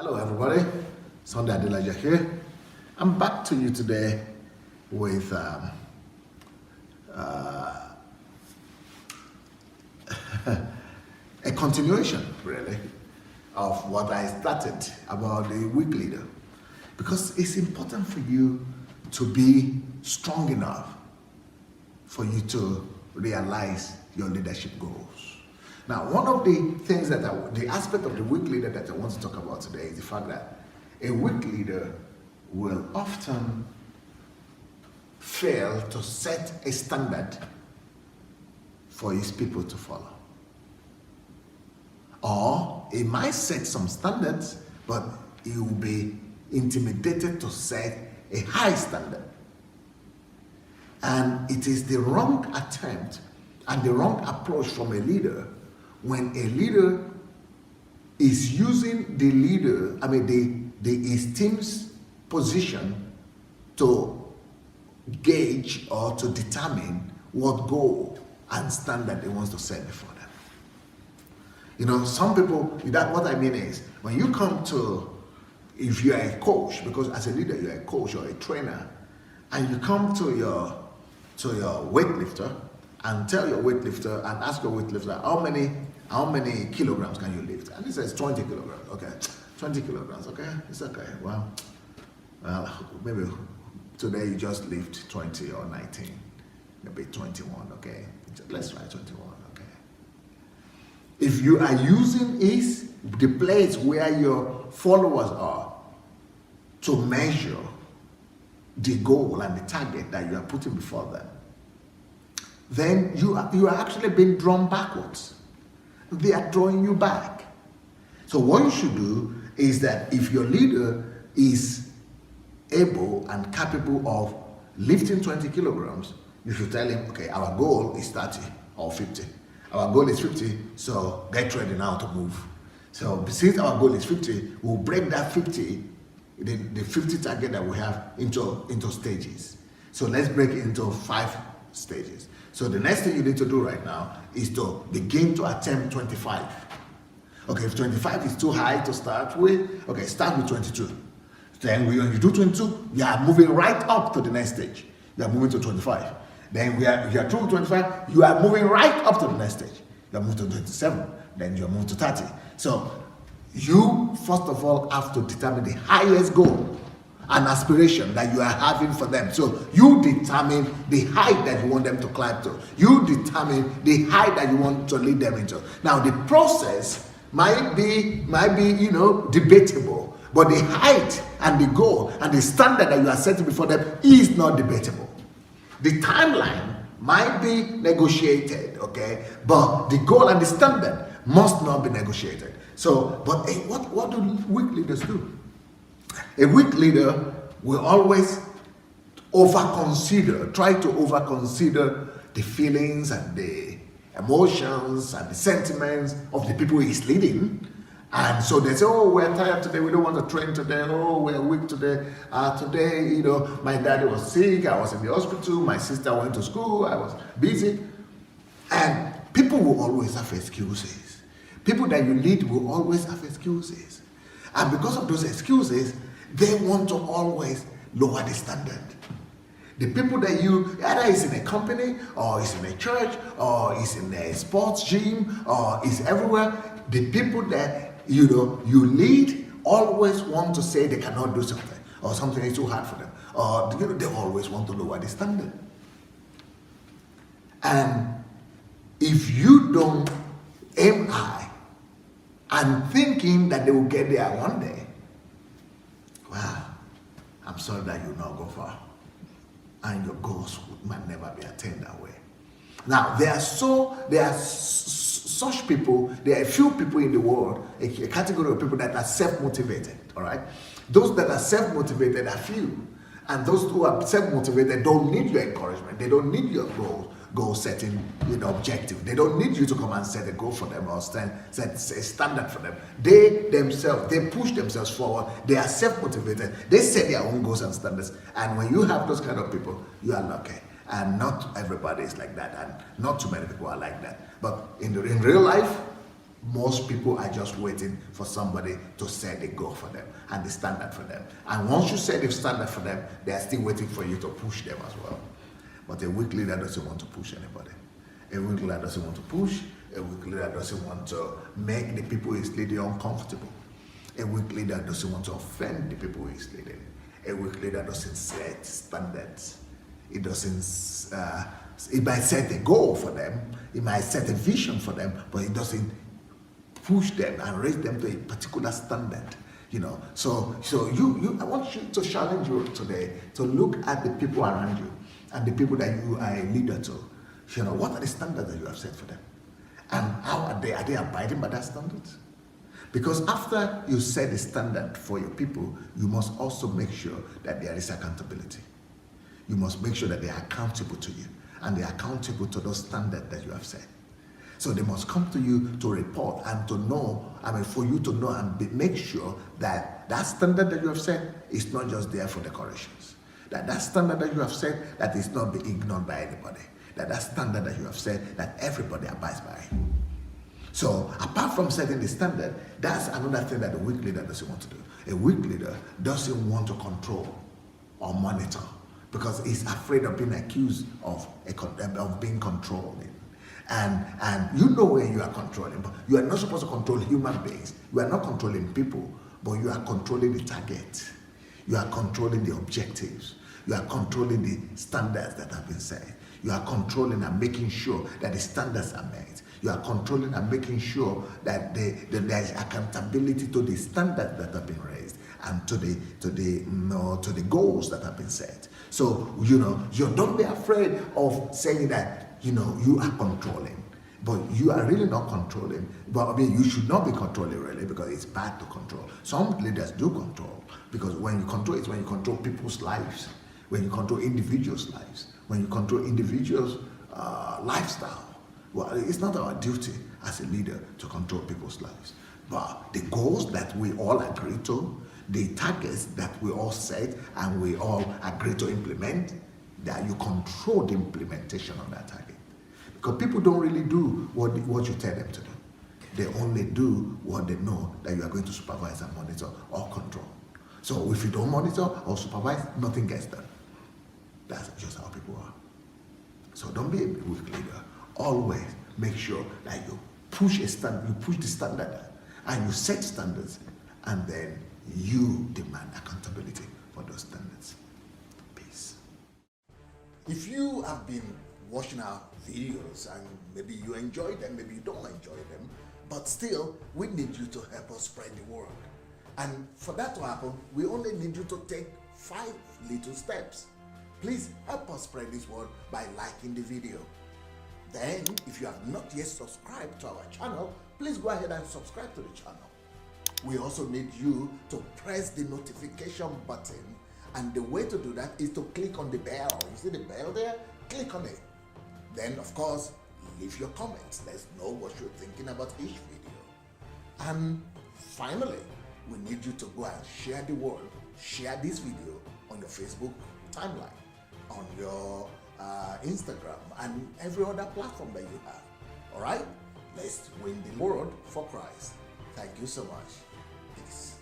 Hello everybody, Sunday Adelaja here. I'm back to you today with a continuation really of what I started about the week leader, because it's important for you to be strong enough for you to realize your leadership goals. Now, one of the things the aspect of the weak leader that I want to talk about today is the fact that a weak leader will often fail to set a standard for his people to follow. Or he might set some standards, but he will be intimidated to set a high standard. And it is the wrong attempt and the wrong approach from a leader when a leader is using his team's position to gauge or to determine what goal and standard he wants to set before them. You know, some people, what I mean is, when you come to, if you are a coach, because as a leader you're a coach or a trainer, and you come to your weightlifter and tell your weightlifter and ask your weightlifter, how many kilograms can you lift? And he says 20 kilograms. Okay, 20 kilograms. Okay, it's okay. Well, maybe today you just lift 20 or 19, maybe 21. Okay, let's try 21. Okay. If you are using the place where your followers are to measure the goal and the target that you are putting before them, then you are actually being drawn backwards. They are drawing you back. So what you should do is that if your leader is able and capable of lifting 20 kilograms, you should tell him, okay, our goal is 30 or 50. Our goal is 50, so get ready now to move. So since our goal is 50, we'll break that 50, the 50 target that we have into stages. So let's break it into 5 stages. So the next thing you need to do right now is to begin to attempt 25. Okay, if 25 is too high to start with, okay, start with 22. Then when you do 22, you are moving right up to the next stage. You are moving to 25. Then you are through 25, you are moving right up to the next stage. You are moving to 27, then you are moving to 30. So you, first of all, have to determine the highest goal and aspiration that you are having for them. So you determine the height that you want them to climb to. You determine the height that you want to lead them into. Now the process might be debatable, but the height and the goal and the standard that you are setting before them is not debatable. The timeline might be negotiated, okay, but the goal and the standard must not be negotiated. So, but what do weak leaders do? A weak leader will always try to over-consider the feelings and the emotions and the sentiments of the people he's leading. And so they say, oh, we're tired today, we don't want to train today, oh, we're weak today. Today, my daddy was sick, I was in the hospital, my sister went to school, I was busy. And people will always have excuses. People that you lead will always have excuses. And because of those excuses, they want to always lower the standard. The people that either is in a company, or is in a church, or is in a sports gym, or is everywhere, the people that you lead always want to say they cannot do something, or something is too hard for them, or they always want to lower the standard. And if you don't aim high and thinking that they will get there one day, well, I'm sorry that you'll not go far, and your goals might never be attained that way. Now, there are such people, there are a few people in the world, a category of people that are self-motivated, all right? Those that are self-motivated are few, and those who are self-motivated don't need your encouragement, they don't need your goal setting objective. They don't need you to come and set a goal for them or set a standard for them. They themselves, they push themselves forward. They are self-motivated. They set their own goals and standards. And when you have those kind of people, you are lucky. And not everybody is like that, and not too many people are like that. But in real life, Most people are just waiting for somebody to set the goal for them and the standard for them. And once you set the standard for them, they are still waiting for you to push them as well. But a weak leader doesn't want to push anybody. A weak leader doesn't want to push. A weak leader doesn't want to make the people he's leading uncomfortable. A weak leader doesn't want to offend the people he's leading. A weak leader doesn't set standards. It doesn't. It might set a goal for them. It might set a vision for them, but it doesn't push them and raise them to a particular standard. So I want you to challenge you today to look at the people around you and the people that you are a leader to. What are the standards that you have set for them? And how are they? Are they abiding by that standards? Because after you set the standard for your people, you must also make sure that there is accountability. You must make sure that they are accountable to you and they are accountable to those standards that you have set. So they must come to you to report and to know, for you to know and make sure that that standard that you have set is not just there for decorations. That standard that you have set, that is not being ignored by anybody. That standard that you have set, that everybody abides by. So apart from setting the standard, that's another thing that a weak leader doesn't want to do. A weak leader doesn't want to control or monitor because he's afraid of being accused of being controlling. And you know when you are controlling, but you are not supposed to control human beings. You are not controlling people, but you are controlling the target. You are controlling the objectives. You are controlling the standards that have been set. You are controlling and making sure that the standards are met. You are controlling and making sure that there is accountability to the standards that have been raised and to the goals that have been set. So you don't be afraid of saying that you are controlling, but you are really not controlling. But you should not be controlling really, because it's bad to control. Some leaders do control, because when you control, it's when you control people's lives, when you control individuals' lives, when you control individuals' lifestyle. Well, it's not our duty as a leader to control people's lives. But the goals that we all agree to, the targets that we all set and we all agree to implement, that you control the implementation of that target. Because people don't really do what you tell them to do. They only do what they know that you are going to supervise and monitor or control. So if you don't monitor or supervise, nothing gets done. That's just how people are. So don't be a weak leader. Always make sure that you push the standard and you set standards, and then you demand accountability for those standards. Peace. If you have been watching our videos and maybe you enjoy them, maybe you don't enjoy them, but still we need you to help us spread the word. And for that to happen, we only need you to take 5 little steps. Please help us spread this word by liking the video. Then, if you have not yet subscribed to our channel, please go ahead and subscribe to the channel. We also need you to press the notification button, and the way to do that is to click on the bell. You see the bell there? Click on it. Then, of course, leave your comments. Let's know what you're thinking about each video. And finally, we need you to go and share the word. Share this video on your Facebook timeline, on your Instagram, and every other platform that you have. All right? Let's win the world for Christ. Thank you so much. Peace.